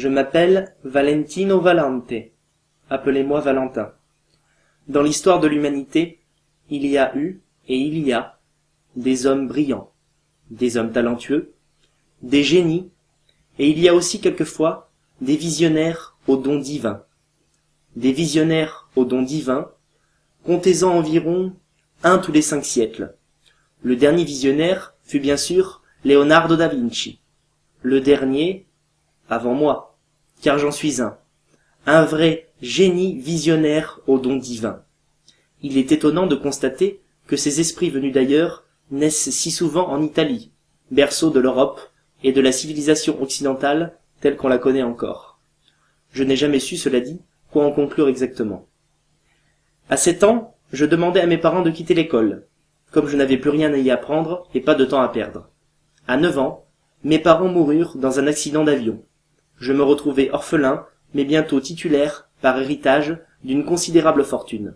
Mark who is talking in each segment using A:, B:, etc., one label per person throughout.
A: Je m'appelle Valentino Valente. Appelez-moi Valentin. Dans l'histoire de l'humanité, il y a eu et il y a des hommes brillants, des hommes talentueux, des génies, et il y a aussi quelquefois des visionnaires aux dons divins. Des visionnaires aux dons divins, comptez-en environ un tous les 5 siècles. Le dernier visionnaire fut bien sûr Leonardo da Vinci. Le dernier, avant moi, car j'en suis un vrai génie visionnaire aux dons divins. Il est étonnant de constater que ces esprits venus d'ailleurs naissent si souvent en Italie, berceau de l'Europe et de la civilisation occidentale telle qu'on la connaît encore. Je n'ai jamais su, cela dit, quoi en conclure exactement. À 7 ans, je demandais à mes parents de quitter l'école, comme je n'avais plus rien à y apprendre et pas de temps à perdre. À 9 ans, mes parents moururent dans un accident d'avion. Je me retrouvai orphelin, mais bientôt titulaire, par héritage, d'une considérable fortune.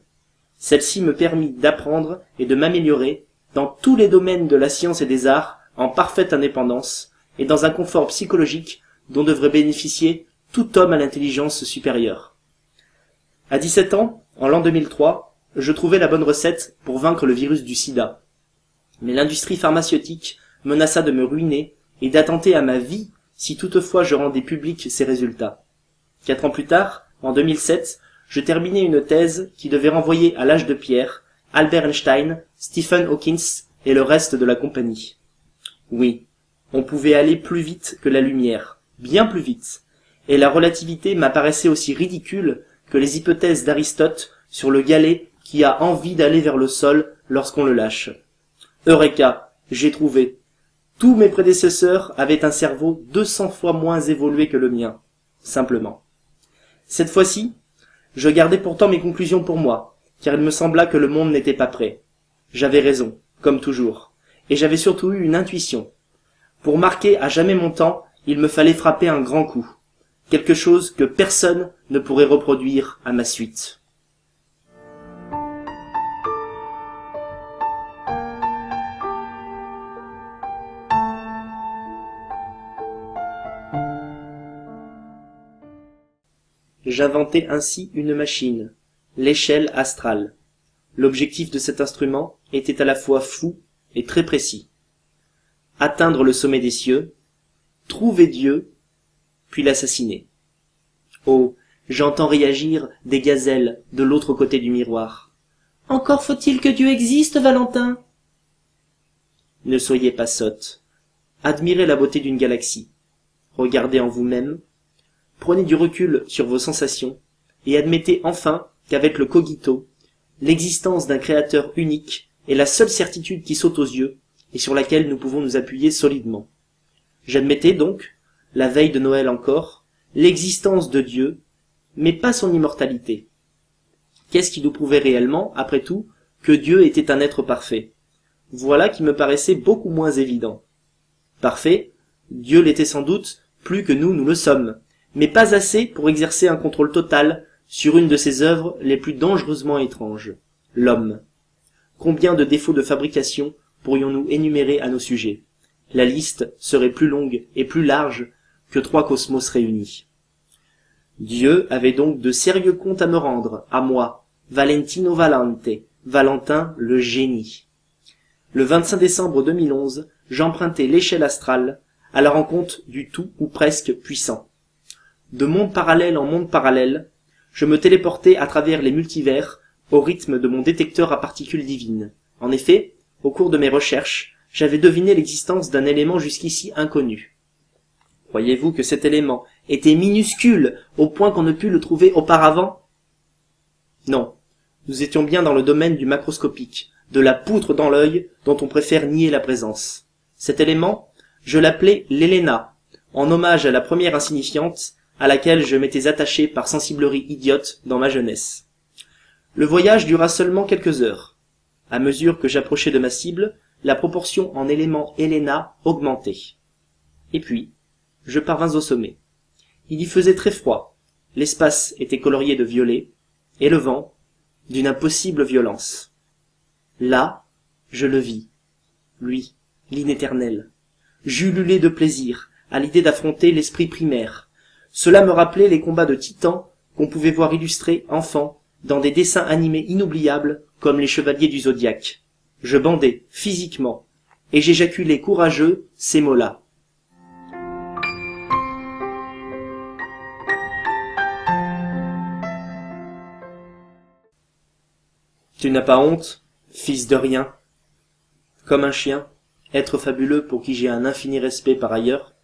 A: Celle-ci me permit d'apprendre et de m'améliorer dans tous les domaines de la science et des arts en parfaite indépendance et dans un confort psychologique dont devrait bénéficier tout homme à l'intelligence supérieure. À 17 ans, en l'an 2003, je trouvai la bonne recette pour vaincre le virus du sida. Mais l'industrie pharmaceutique menaça de me ruiner et d'attenter à ma vie si toutefois je rendais publics ces résultats. 4 ans plus tard, en 2007, je terminai une thèse qui devait renvoyer à l'âge de pierre Albert Einstein, Stephen Hawking et le reste de la compagnie. Oui, on pouvait aller plus vite que la lumière, bien plus vite, et la relativité m'apparaissait aussi ridicule que les hypothèses d'Aristote sur le galet qui a envie d'aller vers le sol lorsqu'on le lâche. Eureka, j'ai trouvé. Tous mes prédécesseurs avaient un cerveau 200 fois moins évolué que le mien, simplement. Cette fois-ci, je gardai pourtant mes conclusions pour moi, car il me sembla que le monde n'était pas prêt. J'avais raison, comme toujours, et j'avais surtout eu une intuition. Pour marquer à jamais mon temps, il me fallait frapper un grand coup, quelque chose que personne ne pourrait reproduire à ma suite. J'inventai ainsi une machine, l'échelle astrale. L'objectif de cet instrument était à la fois fou et très précis. Atteindre le sommet des cieux, trouver Dieu, puis l'assassiner. Oh, j'entends réagir des gazelles de l'autre côté du miroir. Encore faut-il que Dieu existe, Valentin. Ne soyez pas sotte. Admirez la beauté d'une galaxie. Regardez en vous-même. Prenez du recul sur vos sensations et admettez enfin qu'avec le cogito, l'existence d'un créateur unique est la seule certitude qui saute aux yeux et sur laquelle nous pouvons nous appuyer solidement. J'admettais donc, la veille de Noël encore, l'existence de Dieu, mais pas son immortalité. Qu'est-ce qui nous prouvait réellement, après tout, que Dieu était un être parfait? Voilà qui me paraissait beaucoup moins évident. Parfait, Dieu l'était sans doute plus que nous le sommes, mais pas assez pour exercer un contrôle total sur une de ses œuvres les plus dangereusement étranges, l'homme. Combien de défauts de fabrication pourrions-nous énumérer à nos sujets? La liste serait plus longue et plus large que 3 cosmos réunis. Dieu avait donc de sérieux comptes à me rendre, à moi, Valentino Valente, Valentin le génie. Le 25 décembre 2011, j'empruntai l'échelle astrale à la rencontre du tout ou presque puissant. De monde parallèle en monde parallèle, je me téléportai à travers les multivers au rythme de mon détecteur à particules divines. En effet, au cours de mes recherches, j'avais deviné l'existence d'un élément jusqu'ici inconnu. Croyez-vous que cet élément était minuscule au point qu'on ne pût le trouver auparavant? Non, nous étions bien dans le domaine du macroscopique, de la poutre dans l'œil dont on préfère nier la présence. Cet élément, je l'appelais l'Héléna, en hommage à la première insignifiante à laquelle je m'étais attaché par sensiblerie idiote dans ma jeunesse. Le voyage dura seulement quelques heures. À mesure que j'approchais de ma cible, la proportion en éléments Héléna augmentait. Et puis, je parvins au sommet. Il y faisait très froid, l'espace était colorié de violet, et le vent, d'une impossible violence. Là, je le vis, lui, l'inéternel. J'ululai de plaisir à l'idée d'affronter l'esprit primaire, Cela me rappelait les combats de titans qu'on pouvait voir illustrés, enfant, dans des dessins animés inoubliables comme les Chevaliers du Zodiaque. Je bandais, physiquement, et j'éjaculais courageux ces mots-là. Tu n'as pas honte, fils de rien? Comme un chien, être fabuleux pour qui j'ai un infini respect par ailleurs.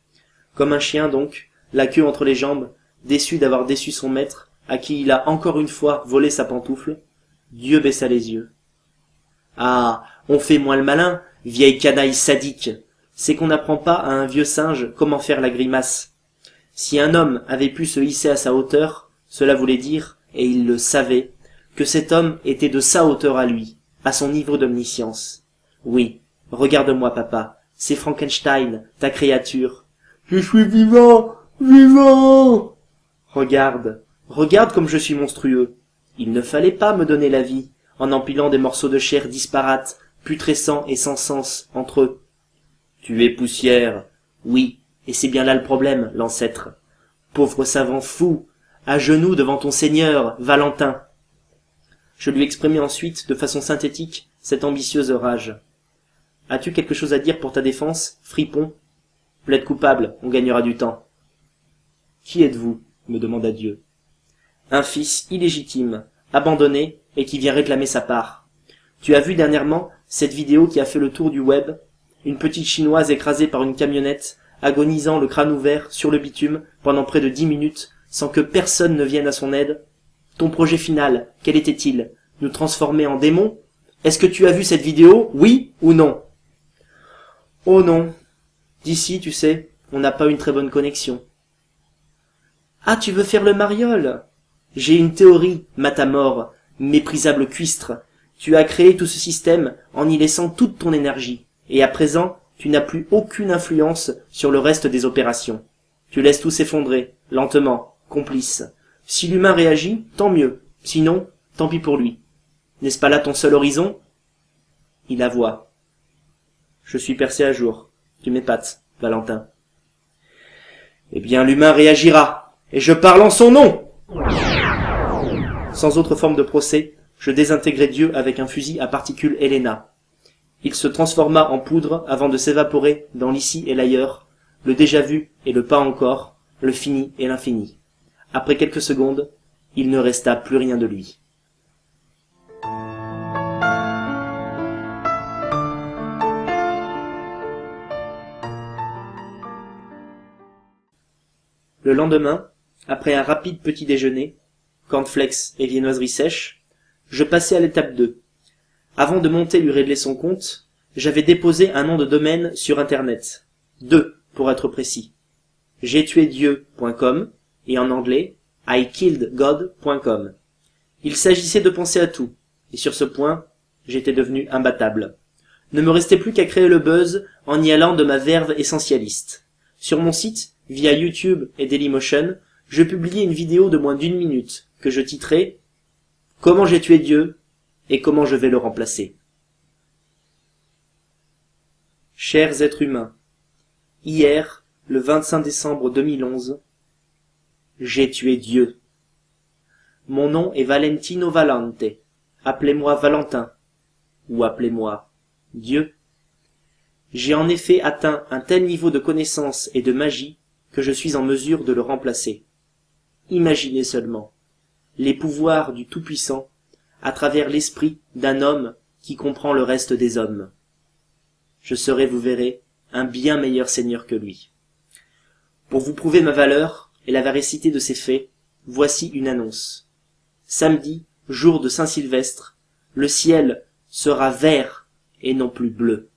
A: Comme un chien donc, la queue entre les jambes, déçu d'avoir déçu son maître, à qui il a encore une fois volé sa pantoufle. Dieu baissa les yeux. Ah, on fait moins le malin, vieille canaille sadique. C'est qu'on n'apprend pas à un vieux singe comment faire la grimace. Si un homme avait pu se hisser à sa hauteur, cela voulait dire, et il le savait, que cet homme était de sa hauteur à lui, à son niveau d'omniscience. Oui, regarde-moi, papa, c'est Frankenstein, ta créature. Je suis vivant, vivant. Regarde, regarde comme je suis monstrueux. Il ne fallait pas me donner la vie, en empilant des morceaux de chair disparates, putrescents et sans sens entre eux. Tu es poussière, oui, et c'est bien là le problème, l'ancêtre. Pauvre savant fou, à genoux devant ton seigneur, Valentin. Je lui exprimai ensuite, de façon synthétique, cette ambitieuse rage. As-tu quelque chose à dire pour ta défense, fripon? Plaide coupable, on gagnera du temps. Qui êtes-vous? Me demanda Dieu. Un fils illégitime, abandonné, et qui vient réclamer sa part. Tu as vu dernièrement cette vidéo qui a fait le tour du web? Une petite chinoise écrasée par une camionnette, agonisant le crâne ouvert sur le bitume pendant près de 10 minutes, sans que personne ne vienne à son aide. Ton projet final, quel était-il? Nous transformer en démons? Est-ce que tu as vu cette vidéo, oui ou non? Oh non. D'ici, tu sais, on n'a pas une très bonne connexion. Ah, tu veux faire le mariole? J'ai une théorie, Matamor, méprisable cuistre. Tu as créé tout ce système en y laissant toute ton énergie, et à présent, tu n'as plus aucune influence sur le reste des opérations. Tu laisses tout s'effondrer, lentement, complice. Si l'humain réagit, tant mieux, sinon, tant pis pour lui. N'est-ce pas là ton seul horizon? Il avoua. Je suis percé à jour. Tu m'épates, Valentin. Eh bien, l'humain réagira, et je parle en son nom! Sans autre forme de procès, je désintégrai Dieu avec un fusil à particules Helena. Il se transforma en poudre avant de s'évaporer dans l'ici et l'ailleurs, le déjà vu et le pas encore, le fini et l'infini. Après quelques secondes, il ne resta plus rien de lui. Le lendemain, après un rapide petit déjeuner, cornflakes et viennoiseries sèches, je passai à l'étape 2. Avant de monter lui régler son compte, j'avais déposé un nom de domaine sur Internet. 2, pour être précis. j'aituédieu.com et en anglais ikilledgod.com. Il s'agissait de penser à tout, et sur ce point, j'étais devenu imbattable. Ne me restait plus qu'à créer le buzz en y allant de ma verve essentialiste. Sur mon site, via YouTube et Dailymotion, je publiais une vidéo de moins d'1 minute que je titrais « Comment j'ai tué Dieu et comment je vais le remplacer ». Chers êtres humains, hier, le 25 décembre 2011, j'ai tué Dieu. Mon nom est Valentino Valente. Appelez-moi Valentin. Ou appelez-moi Dieu. J'ai en effet atteint un tel niveau de connaissance et de magie que je suis en mesure de le remplacer. Imaginez seulement les pouvoirs du Tout-Puissant à travers l'esprit d'un homme qui comprend le reste des hommes. Je serai, vous verrez, un bien meilleur seigneur que lui. Pour vous prouver ma valeur et la véracité de ces faits, voici une annonce. Samedi, jour de Saint-Sylvestre, le ciel sera vert et non plus bleu.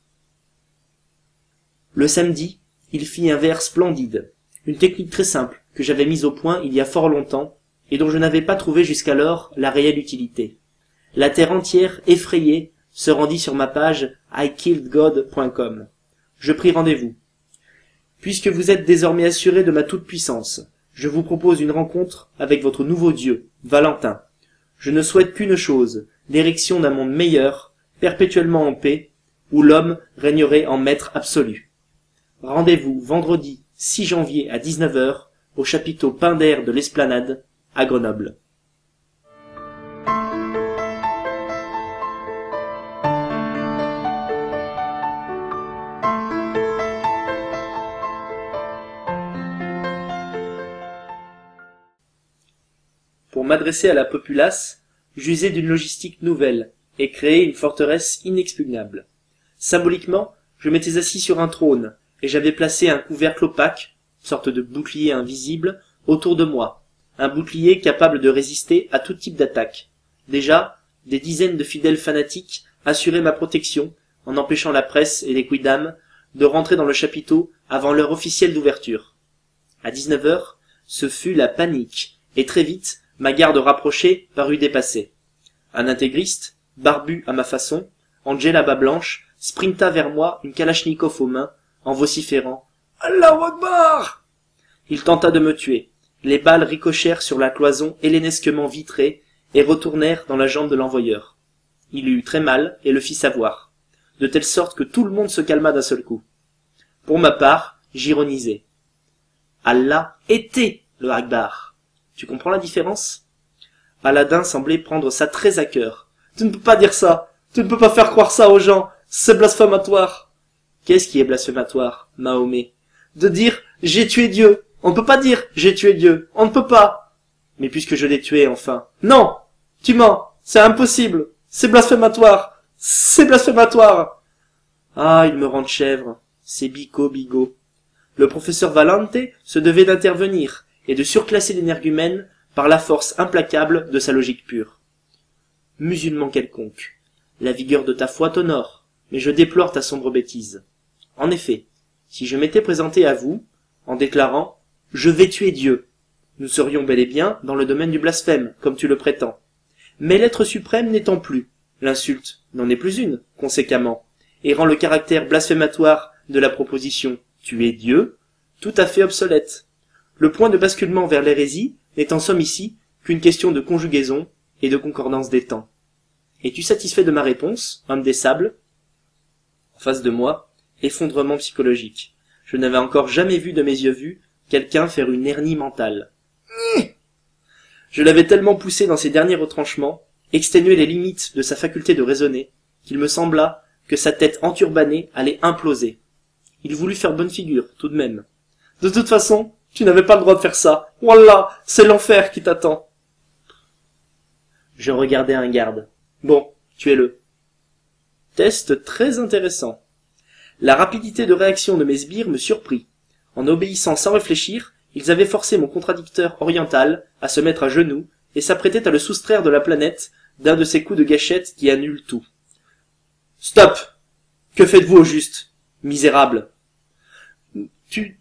A: Le samedi, il fit un vert splendide, une technique très simple que j'avais mise au point il y a fort longtemps et dont je n'avais pas trouvé jusqu'alors la réelle utilité. La terre entière, effrayée, se rendit sur ma page ikilledgod.com. Je pris rendez-vous. Puisque vous êtes désormais assuré de ma toute-puissance, je vous propose une rencontre avec votre nouveau dieu, Valentin. Je ne souhaite qu'une chose, l'érection d'un monde meilleur, perpétuellement en paix, où l'homme régnerait en maître absolu. Rendez-vous vendredi 6 janvier à 19 h au chapiteau peint d'air de l'Esplanade, à Grenoble. Pour m'adresser à la populace, j'usai d'une logistique nouvelle et créai une forteresse inexpugnable. Symboliquement, je m'étais assis sur un trône et j'avais placé un couvercle opaque, sorte de bouclier invisible, autour de moi, un bouclier capable de résister à tout type d'attaque. Déjà, des dizaines de fidèles fanatiques assuraient ma protection en empêchant la presse et les quidam de rentrer dans le chapiteau avant l'heure officielle d'ouverture. À 19 heures, ce fut la panique et très vite, ma garde rapprochée parut dépassée. Un intégriste, barbu à ma façon, en djellaba blanche, sprinta vers moi, une kalachnikov aux mains, en vociférant « Allahu Akbar !» Il tenta de me tuer. Les balles ricochèrent sur la cloison hellénesquement vitrée et retournèrent dans la jambe de l'envoyeur. Il eut très mal et le fit savoir, de telle sorte que tout le monde se calma d'un seul coup. Pour ma part, j'ironisais. Allah était le Akbar. Tu comprends la différence? Aladdin semblait prendre ça très à cœur. Tu ne peux pas dire ça. Tu ne peux pas faire croire ça aux gens. C'est blasphématoire. Qu'est-ce qui est blasphématoire, Mahomet? De dire j'ai tué Dieu. On ne peut pas dire j'ai tué Dieu. On ne peut pas. Mais puisque je l'ai tué, enfin. Non! Tu mens. C'est impossible. C'est blasphématoire. C'est blasphématoire. Ah, il me rend chèvre. C'est bigot. Le professeur Valente se devait d'intervenir et de surclasser l'énergumène par la force implacable de sa logique pure. Musulman quelconque, la vigueur de ta foi t'honore, mais je déplore ta sombre bêtise. En effet, si je m'étais présenté à vous, en déclarant « Je vais tuer Dieu », nous serions bel et bien dans le domaine du blasphème, comme tu le prétends. Mais l'être suprême n'étant plus, l'insulte n'en est plus une, conséquemment, et rend le caractère blasphématoire de la proposition « tuer Dieu » tout à fait obsolète. Le point de basculement vers l'hérésie n'est en somme ici qu'une question de conjugaison et de concordance des temps. Es-tu satisfait de ma réponse, homme des sables? En face de moi, effondrement psychologique. Je n'avais encore jamais vu de mes yeux vus quelqu'un faire une hernie mentale. Je l'avais tellement poussé dans ses derniers retranchements, exténué les limites de sa faculté de raisonner, qu'il me sembla que sa tête enturbanée allait imploser. Il voulut faire bonne figure, tout de même. De toute façon, tu n'avais pas le droit de faire ça. Wallah, c'est l'enfer qui t'attend. Je regardais un garde. Bon, tuez-le. Test très intéressant. La rapidité de réaction de mes sbires me surprit. En obéissant sans réfléchir, ils avaient forcé mon contradicteur oriental à se mettre à genoux et s'apprêtaient à le soustraire de la planète d'un de ces coups de gâchette qui annulent tout. Stop! Que faites-vous au juste, misérable? Tu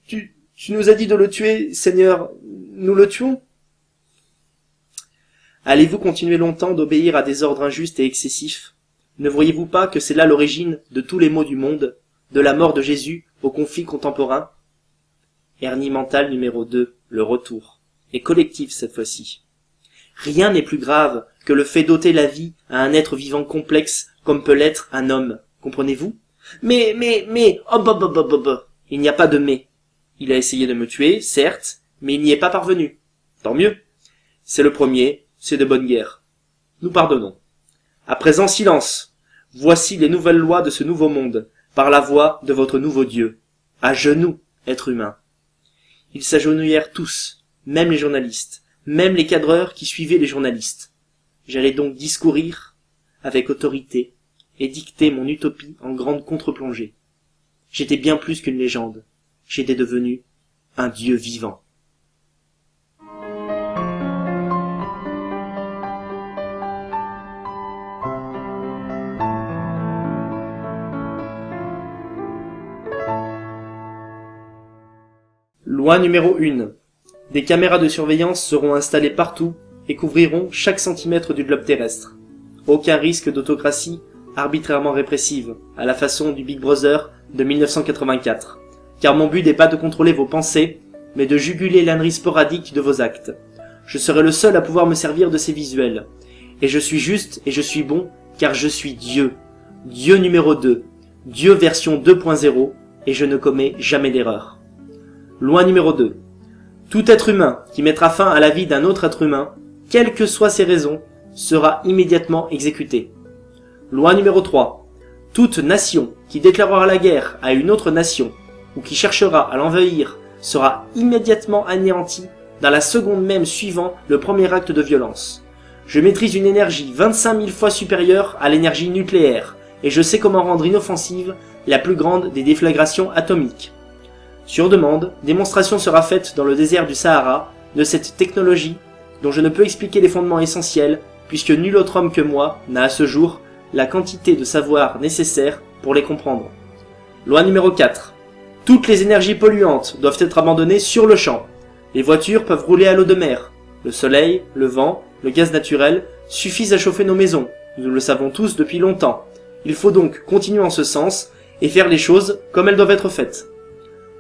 A: nous as dit de le tuer, Seigneur. Nous le tuons? Allez-vous continuer longtemps d'obéir à des ordres injustes et excessifs? Ne voyez-vous pas que c'est là l'origine de tous les maux du monde, de la mort de Jésus au conflit contemporain? Hernie mentale numéro 2, le retour, et collectif cette fois-ci. Rien n'est plus grave que le fait d'ôter la vie à un être vivant complexe comme peut l'être un homme, comprenez-vous? Mais, il n'y a pas de mais. Il a essayé de me tuer, certes, mais il n'y est pas parvenu. Tant mieux. C'est le premier, c'est de bonne guerre. Nous pardonnons. À présent, silence. Voici les nouvelles lois de ce nouveau monde, par la voix de votre nouveau Dieu. À genoux, être humain. Ils s'agenouillèrent tous, même les journalistes, même les cadreurs qui suivaient les journalistes. J'allais donc discourir avec autorité et dicter mon utopie en grande contre-plongée. J'étais bien plus qu'une légende. J'étais devenu un Dieu vivant. Loi numéro 1. Des caméras de surveillance seront installées partout et couvriront chaque centimètre du globe terrestre. Aucun risque d'autocratie arbitrairement répressive, à la façon du Big Brother de 1984. Car mon but n'est pas de contrôler vos pensées, mais de juguler l'ânerie sporadique de vos actes. Je serai le seul à pouvoir me servir de ces visuels. Et je suis juste et je suis bon, car je suis Dieu. Dieu numéro 2. Dieu version 2.0, et je ne commets jamais d'erreur. Loi numéro 2. Tout être humain qui mettra fin à la vie d'un autre être humain, quelles que soient ses raisons, sera immédiatement exécuté. Loi numéro 3. Toute nation qui déclarera la guerre à une autre nation ou qui cherchera à l'envahir sera immédiatement anéantie dans la seconde même suivant le premier acte de violence. Je maîtrise une énergie 25 000 fois supérieure à l'énergie nucléaire et je sais comment rendre inoffensive la plus grande des déflagrations atomiques. Sur demande, démonstration sera faite dans le désert du Sahara de cette technologie dont je ne peux expliquer les fondements essentiels puisque nul autre homme que moi n'a à ce jour la quantité de savoir nécessaire pour les comprendre. Loi numéro 4. Toutes les énergies polluantes doivent être abandonnées sur le champ. Les voitures peuvent rouler à l'eau de mer. Le soleil, le vent, le gaz naturel suffisent à chauffer nos maisons. Nous le savons tous depuis longtemps. Il faut donc continuer en ce sens et faire les choses comme elles doivent être faites.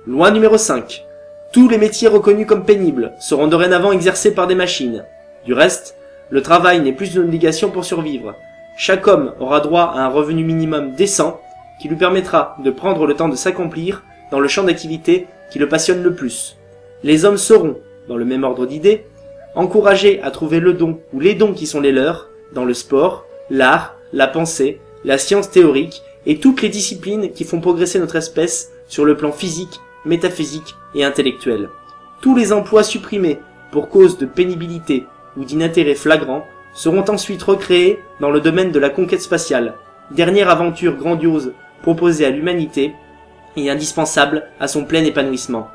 A: Loi numéro 5. Tous les métiers reconnus comme pénibles seront dorénavant exercés par des machines. Du reste, le travail n'est plus une obligation pour survivre. Chaque homme aura droit à un revenu minimum décent qui lui permettra de prendre le temps de s'accomplir dans le champ d'activité qui le passionne le plus. Les hommes seront, dans le même ordre d'idées, encouragés à trouver le don ou les dons qui sont les leurs dans le sport, l'art, la pensée, la science théorique et toutes les disciplines qui font progresser notre espèce sur le plan physique, métaphysique et intellectuel. Tous les emplois supprimés pour cause de pénibilité ou d'inintérêt flagrant seront ensuite recréés dans le domaine de la conquête spatiale, dernière aventure grandiose proposée à l'humanité et indispensable à son plein épanouissement.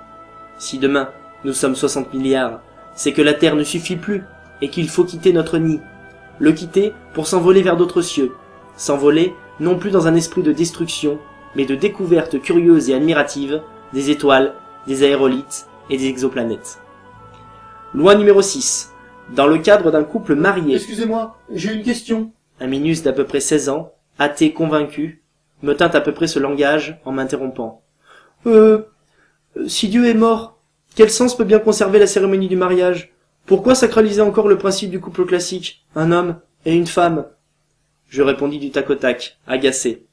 A: Si demain nous sommes 60 milliards, c'est que la Terre ne suffit plus et qu'il faut quitter notre nid. Le quitter pour s'envoler vers d'autres cieux. S'envoler non plus dans un esprit de destruction, mais de découverte curieuse et admirative des étoiles, des aérolites et des exoplanètes. Loi numéro 6. Dans le cadre d'un couple marié...
B: Excusez-moi, j'ai une question.
A: Un Minus d'à peu près 16 ans, athée convaincu, me tint à peu près ce langage en m'interrompant. Si Dieu est mort, quel sens peut bien conserver la cérémonie du mariage? Pourquoi sacraliser encore le principe du couple classique, un homme et une femme? Je répondis du tac au tac, agacé.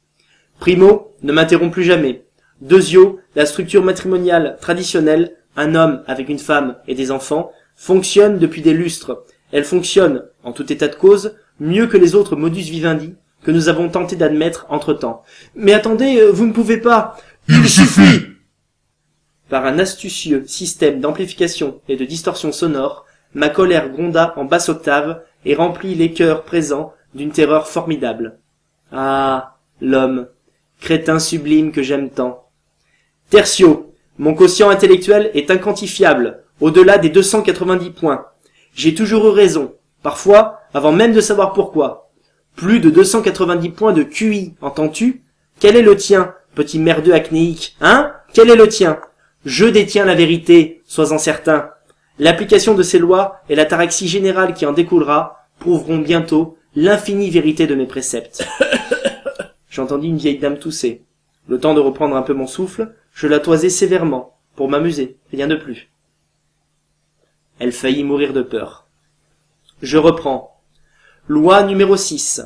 A: Primo, ne m'interromps plus jamais. Deuxio, la structure matrimoniale traditionnelle, un homme avec une femme et des enfants, fonctionne depuis des lustres. Elle fonctionne, en tout état de cause, mieux que les autres modus vivendi que nous avons tenté d'admettre entre-temps. Mais attendez, vous ne pouvez pas...
B: Il suffit!
A: Par un astucieux système d'amplification et de distorsion sonore, ma colère gronda en basse octave et remplit les cœurs présents d'une terreur formidable. Ah, l'homme, crétin sublime que j'aime tant. Tertio, mon quotient intellectuel est inquantifiable, au-delà des 290 points. J'ai toujours eu raison, parfois, avant même de savoir pourquoi. Plus de 290 points de QI, entends-tu? Quel est le tien, petit merdeux acnéique, hein? Quel est le tien? Je détiens la vérité, sois-en certain. L'application de ces lois et l'ataraxie générale qui en découlera prouveront bientôt l'infinie vérité de mes préceptes. J'entendis une vieille dame tousser. Le temps de reprendre un peu mon souffle, je la toisai sévèrement, pour m'amuser, rien de plus. Elle faillit mourir de peur. Je reprends. Loi numéro 6.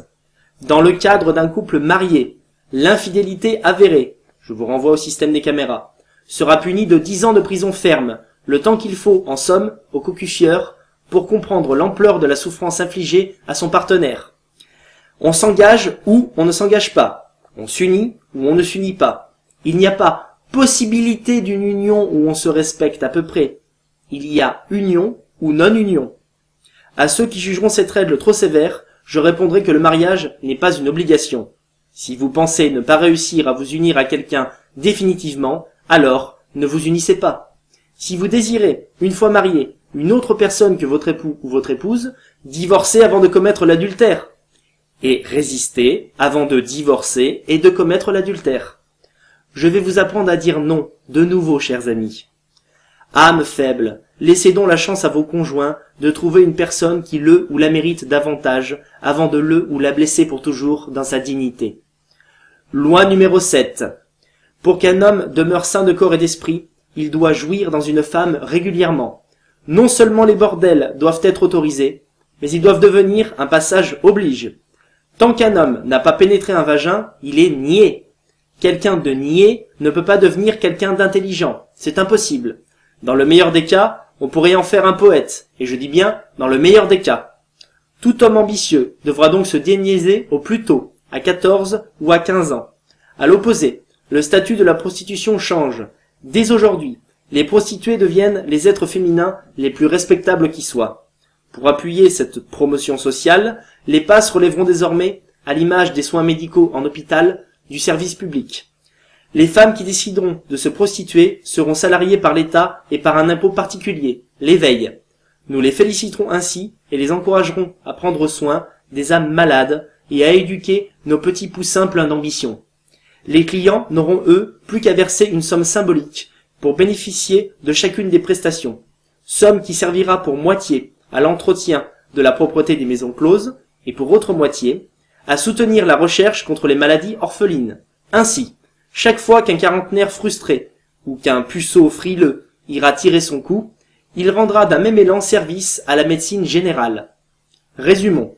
A: Dans le cadre d'un couple marié, l'infidélité avérée, je vous renvoie au système des caméras, sera punie de 10 ans de prison ferme, le temps qu'il faut, en somme, au cocufieur, pour comprendre l'ampleur de la souffrance infligée à son partenaire. On s'engage ou on ne s'engage pas. On s'unit ou on ne s'unit pas. Il n'y a pas possibilité d'une union où on se respecte à peu près. Il y a union ou non-union. À ceux qui jugeront cette règle trop sévère, je répondrai que le mariage n'est pas une obligation. Si vous pensez ne pas réussir à vous unir à quelqu'un définitivement, alors ne vous unissez pas. Si vous désirez, une fois marié, une autre personne que votre époux ou votre épouse, divorcez avant de commettre l'adultère. Et résistez avant de divorcer et de commettre l'adultère. Je vais vous apprendre à dire non, de nouveau, chers amis. Âme faible, laissez donc la chance à vos conjoints de trouver une personne qui le ou la mérite davantage avant de le ou la blesser pour toujours dans sa dignité. Loi numéro 7. Pour qu'un homme demeure sain de corps et d'esprit, il doit jouir dans une femme régulièrement. Non seulement les bordels doivent être autorisés, mais ils doivent devenir un passage oblige. Tant qu'un homme n'a pas pénétré un vagin, il est niais. Quelqu'un de niais ne peut pas devenir quelqu'un d'intelligent. C'est impossible. Dans le meilleur des cas, On pourrait en faire un poète, et je dis bien dans le meilleur des cas. Tout homme ambitieux devra donc se déniaiser au plus tôt, à 14 ou à 15 ans. À l'opposé, le statut de la prostitution change. Dès aujourd'hui, les prostituées deviennent les êtres féminins les plus respectables qui soient. Pour appuyer cette promotion sociale, les passes relèveront désormais, à l'image des soins médicaux en hôpital, du service public. Les femmes qui décideront de se prostituer seront salariées par l'État et par un impôt particulier, l'éveil. Nous les féliciterons ainsi et les encouragerons à prendre soin des âmes malades et à éduquer nos petits poussins pleins d'ambition. Les clients n'auront, eux, plus qu'à verser une somme symbolique pour bénéficier de chacune des prestations, somme qui servira pour moitié à l'entretien de la propreté des maisons closes et pour autre moitié à soutenir la recherche contre les maladies orphelines. Ainsi, chaque fois qu'un quarantenaire frustré ou qu'un puceau frileux ira tirer son coup, il rendra d'un même élan service à la médecine générale. Résumons.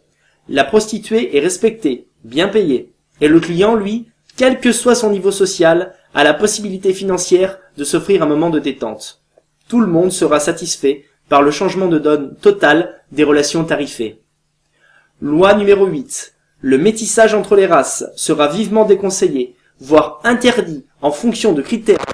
A: La prostituée est respectée, bien payée, et le client, lui, quel que soit son niveau social, a la possibilité financière de s'offrir un moment de détente. Tout le monde sera satisfait par le changement de donne total des relations tarifées. Loi numéro 8. Le métissage entre les races sera vivement déconseillé, voire interdit en fonction de critères